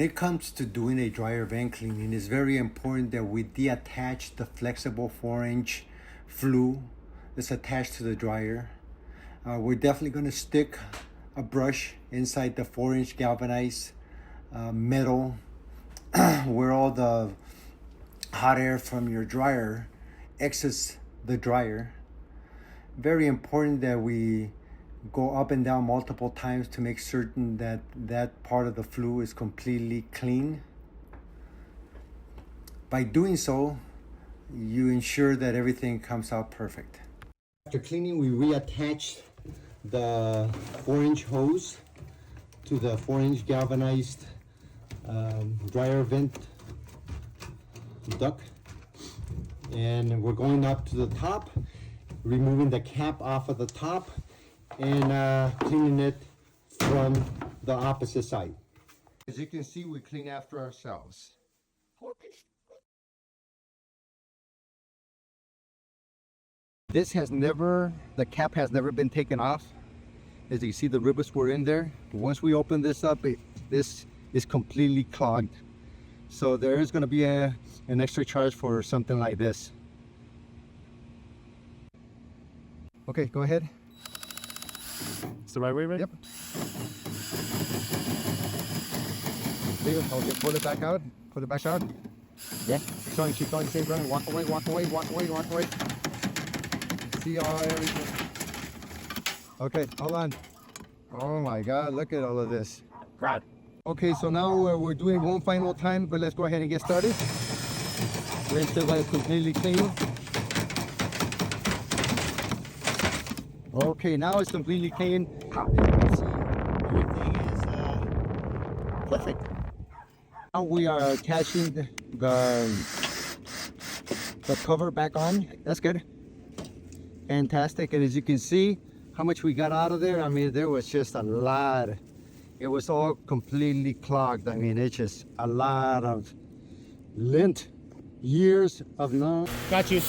it comes to doing a dryer vent cleaning, it's very important that we deattach the flexible 4-inch flue that's attached to the dryer. We're definitely going to stick a brush inside the 4-inch galvanized metal where all the hot air from your dryer exits the dryer. Very important that we go up and down multiple times to make certain that that part of the flue is completely clean. By doing so, you ensure that everything comes out perfect. After cleaning, we reattach the 4-inch hose to the 4-inch galvanized dryer vent duct, and we're going up to the top, removing the cap off of the top and cleaning it from the opposite side. As you can see, we clean after ourselves. This has never, the cap has never been taken off. As you see, the rivets were in there. Once we open this up, this is completely clogged. So there is going to be an extra charge for something like this. Okay, go ahead. It's the right way, right? Yep. Okay, pull it back out. Pull it back out. Yeah. Keep going, same running. Walk away, walk away, walk away, walk away. See all everything. Okay, hold on. Oh my God, look at all of this. Right. Okay, so now we're doing one final time, but let's go ahead and get started. We're still like completely clean. Okay, now it's completely clean. Everything is perfect. Now we are attaching the cover back on. That's good. Fantastic. And as you can see, how much we got out of there. I mean, there was just a lot. It was all completely clogged. I mean, it's just a lot of lint, years of no. Got you.